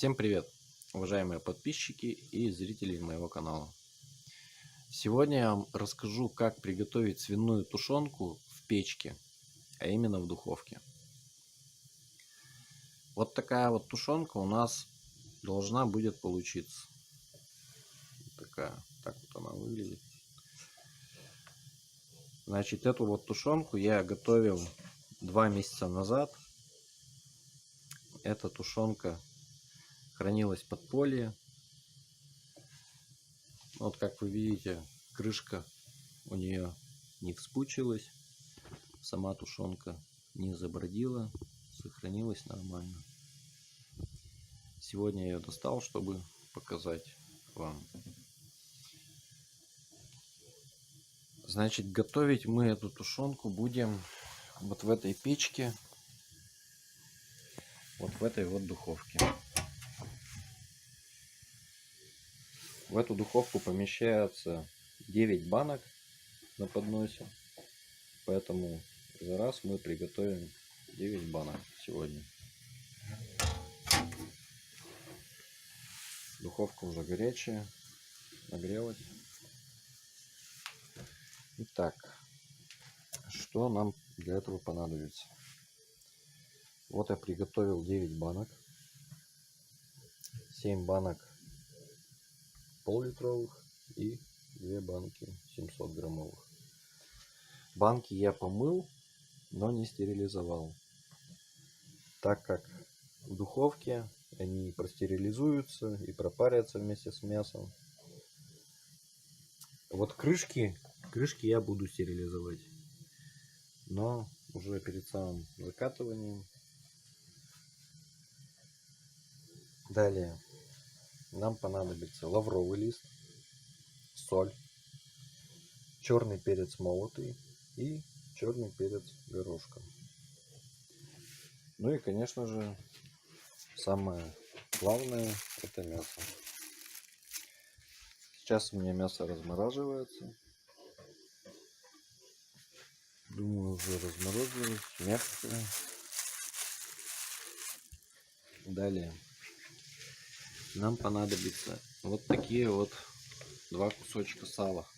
Всем привет, уважаемые подписчики и зрители моего канала. Сегодня я вам расскажу, как приготовить свиную тушенку в печке, а именно в духовке. Вот такая вот тушенка у нас должна будет получиться. Так вот она выглядит. Значит, эту вот тушенку я готовил 2 месяца назад. Эта тушенка хранилась в подполье. Вот как вы видите, крышка у нее не вспучилась, сама тушенка не забродила, сохранилась нормально. Сегодня я ее достал, чтобы показать вам. Значит, готовить мы эту тушенку будем вот в этой печке, вот в этой вот духовке. В эту духовку помещается 9 банок на подносе, поэтому за раз мы приготовим 9 банок сегодня. Духовка уже горячая, нагрелась. Итак, что нам для этого понадобится? Вот я приготовил 9 банок. 7 банок пол-литровых и 2 банки 700 граммовых. Банки я помыл, но не стерилизовал, так как в духовке они простерилизуются и пропарятся вместе с мясом. Вот крышки я буду стерилизовать, но уже перед самым закатыванием. Далее нам понадобится лавровый лист, соль, черный перец молотый и черный перец горошком. Ну и, конечно же, самое главное — это мясо. Сейчас у меня мясо размораживается. Думаю, уже разморозилось, мягкое. Далее нам понадобится вот такие вот 2 кусочка сала.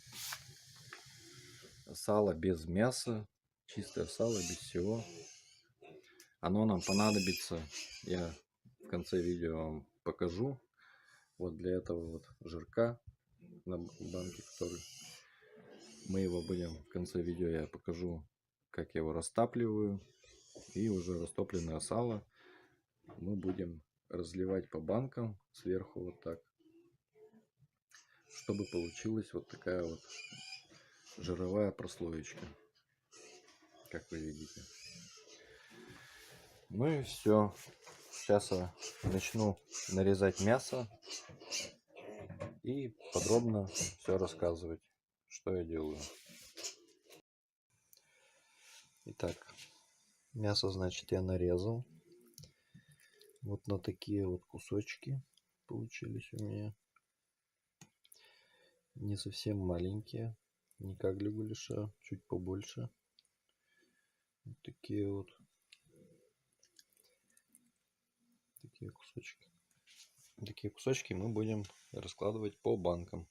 Сало без мяса, чистое сало, без всего. Оно нам понадобится, я в конце видео вам покажу. Вот для этого вот жирка на банке, который мы его будем в конце видео, я покажу, как я его растапливаю. И уже растопленное сало мы будем разливать по банкам сверху вот так, чтобы получилась вот такая вот жировая прослоечка, как вы видите. Ну и все. Сейчас я начну нарезать мясо и подробно все рассказывать, что я делаю. Итак, мясо, значит, я нарезал. Вот на такие вот кусочки получились у меня. Не совсем маленькие, не как для гуляша, чуть побольше. Вот такие вот. Такие кусочки мы будем раскладывать по банкам.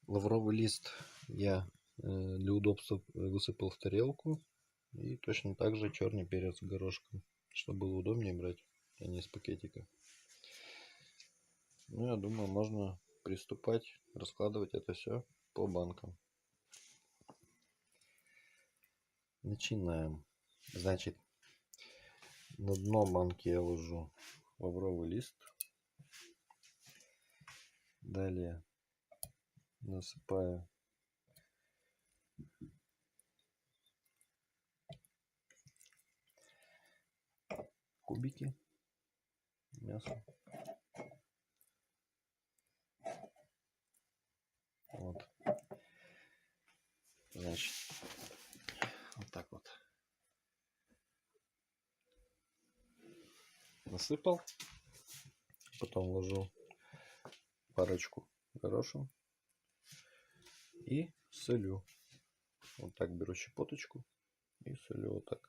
Лавровый лист я для удобства высыпал в тарелку. И точно так же черный перец с горошком, чтобы было удобнее брать, а не из пакетика. Ну, я думаю, можно приступать, раскладывать это все по банкам. Начинаем. Значит, на дно банки я ложу лавровый лист. Далее насыпаю кубики мяса. Вот. Значит, вот так вот насыпал. Потом ложу парочку горошин и солю. Вот так беру щепоточку и солю вот так.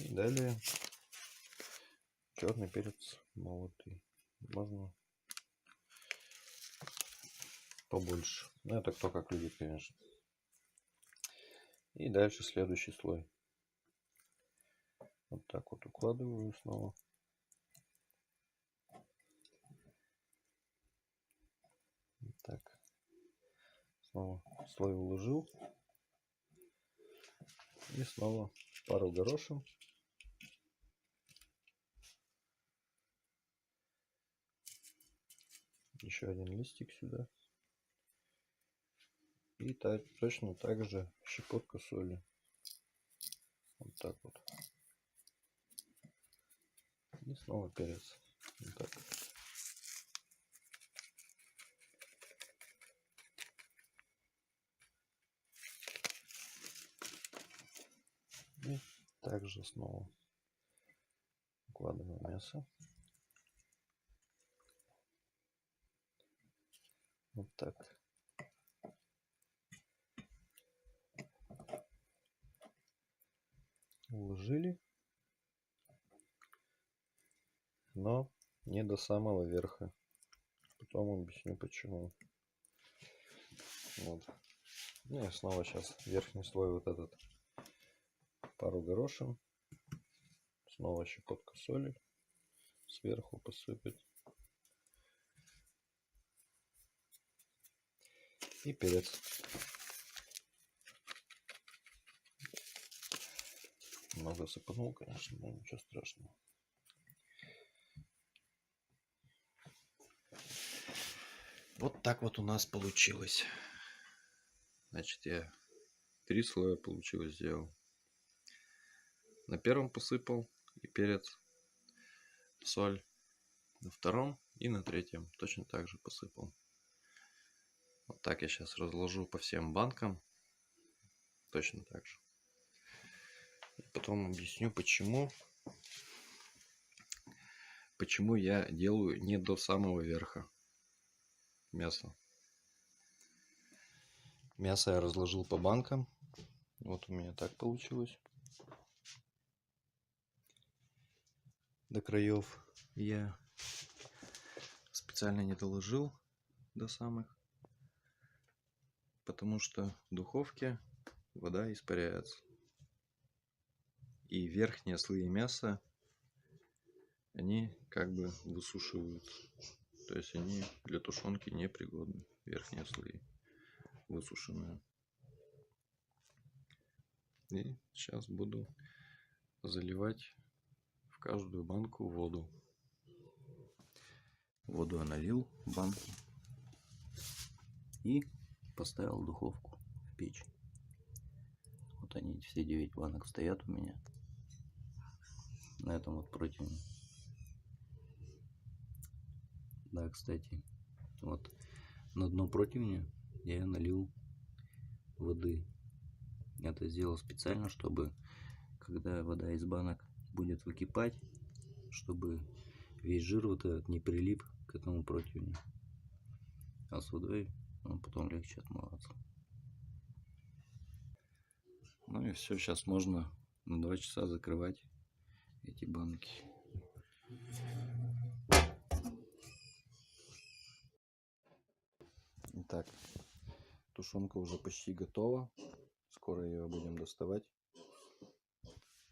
И далее черный перец молотый. Можно побольше. Но это кто как любит, конечно. И дальше следующий слой. Вот так вот укладываю снова. Так. Снова слой уложил. И снова пару горошин. Еще один листик сюда. И точно так же щепотка соли. Вот так вот. И снова перец. Вот так. И также снова укладываю мясо. Вот так. Уложили. Но не до самого верха. Потом объясню почему. Вот. Ну и снова сейчас верхний слой вот этот. Пару горошин. Снова щепотка соли. Сверху посыпать. И перец. Много сыпанул, конечно, но ничего страшного. Вот так вот у нас получилось. Значит, я 3 слоя получилось сделал. На первом посыпал и перец, соль. На втором и на третьем точно так же посыпал. Вот так я сейчас разложу по всем банкам. Точно так же. И потом объясню, почему я делаю не до самого верха мясо. Мясо я разложил по банкам. Вот у меня так получилось. До краев я специально не доложил до самых, потому что в духовке вода испаряется. И верхние слои мяса, они как бы высушиваются. То есть они для тушенки непригодны. Верхние слои высушенные. И сейчас буду заливать в каждую банку воду. Воду я налил в банку и поставил в духовку, в печь. Вот они, все 9 банок стоят у меня на этом вот противне. Да, кстати, вот на дно противня я налил воды. Это сделал специально, чтобы когда вода из банок будет выкипать, чтобы весь жир вот этот не прилип к этому противню. А с водой он потом легче отмываться. Ну и все, сейчас можно на 2 часа закрывать эти банки. Итак, тушенка уже почти готова. Скоро ее будем доставать.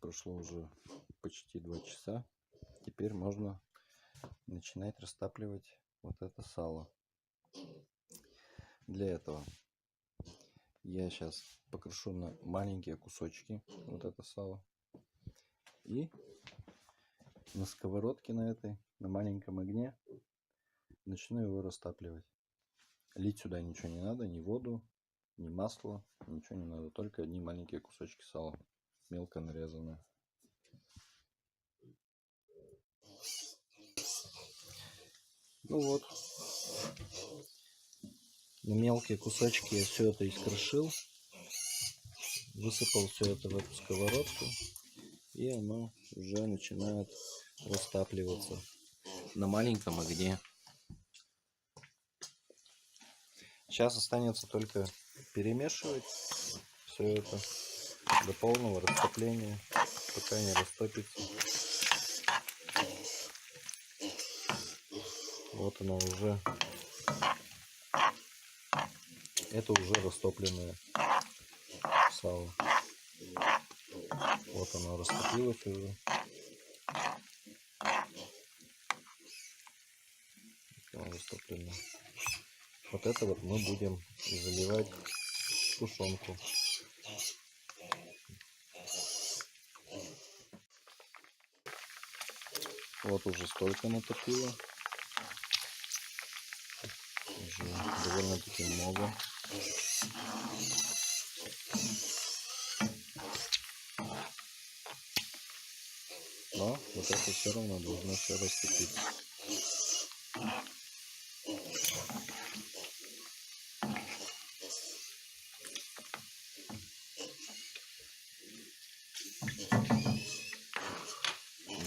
Прошло уже почти 2 часа. Теперь можно начинать растапливать вот это сало. Для этого я сейчас покрушу на маленькие кусочки вот это сало. И на сковородке на этой, на маленьком огне начну его растапливать. Лить сюда ничего не надо, ни воду, ни масло, ничего не надо. Только одни маленькие кусочки сала, мелко нарезанные. Ну вот, на мелкие кусочки я все это искрошил, высыпал все это в эту сковородку, и оно уже начинает растапливаться на маленьком огне. Сейчас останется только перемешивать все это до полного растопления пока не растопится. Вот она уже. Это уже растопленное сало. Вот оно растопилось уже. Оно растоплено. Вот это вот мы будем заливать тушенку. Вот уже столько натопило. Уже довольно-таки много. Но вот это все равно должно все растопиться.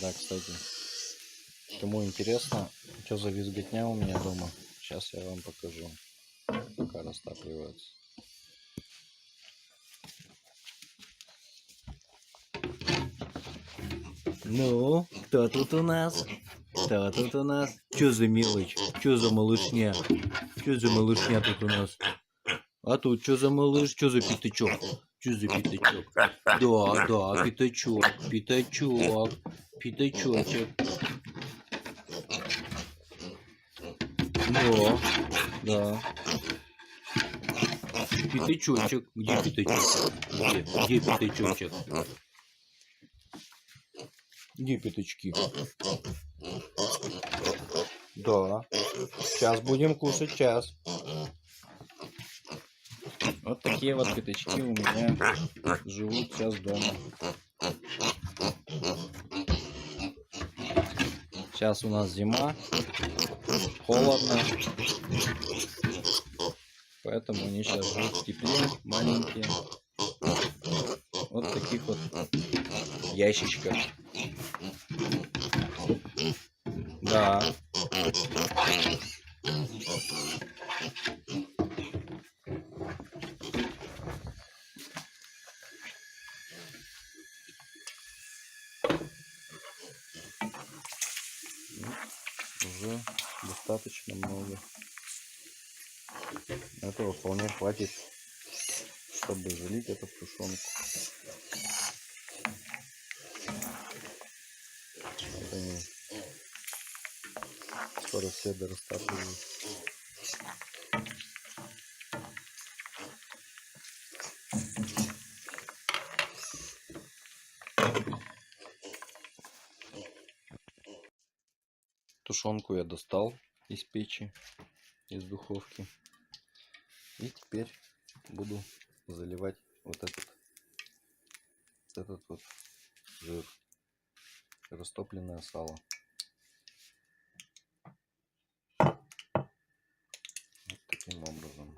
Да, кстати, кому интересно, что за визготня у меня дома, сейчас я вам покажу, пока растапливается. Ну, кто тут у нас? Кто тут у нас? Чё за мелочь? Чё за малышня? Чё за малышня тут у нас? А тут что за малыш? Что за пятачок? Что за пятачок? Да, пятачок, пятачок, пятачочек. Ну, да. Пятачочек. Где пятачок? Где пятачочек? Где пятачки? Да. Сейчас будем кушать, сейчас. Вот такие вот пятачки у меня живут сейчас дома. Сейчас у нас зима, холодно, поэтому они сейчас живут в тепле, маленькие. Вот таких вот ящичках. Да. Уже достаточно много. Этого вполне хватит, чтобы залить эту тушенку. Вот они скоро все дорастапливают. Тушенку я достал из печи, из духовки. И теперь буду заливать вот этот вот жир, растопленное сало. Вот таким образом.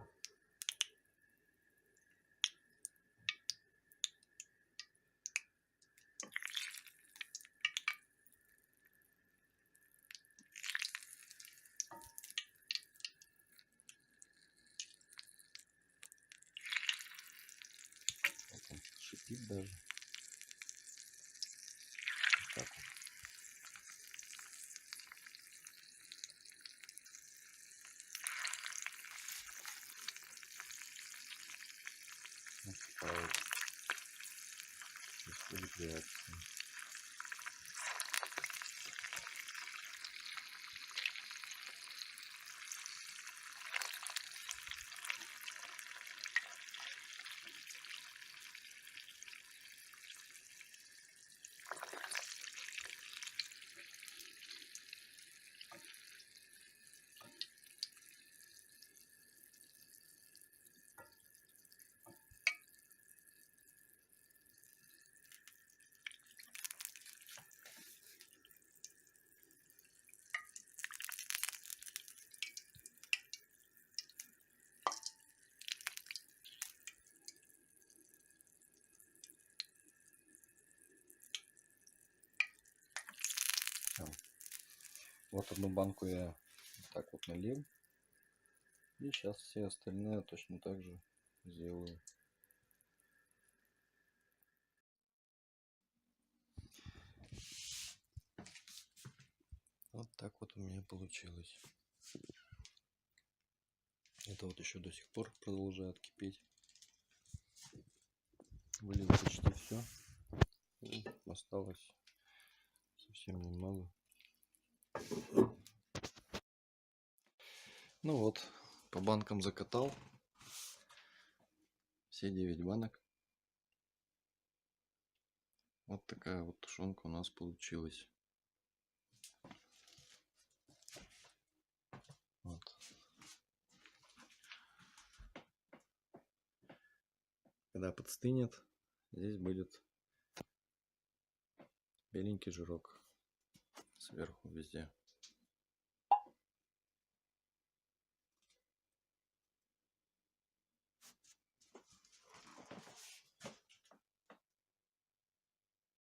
Вот он шипит даже. Так вот. Вот такая вот происходит реакция. Вот одну банку я так вот налил. И сейчас все остальные точно так же сделаю. вот у меня получилось. Это вот еще до сих пор продолжает кипеть. Вылил почти все. Осталось совсем немного. Ну вот, по банкам закатал. Все 9 банок. Вот такая вот тушенка у нас получилась. Вот. Когда подстынет, здесь будет беленький жирок сверху везде.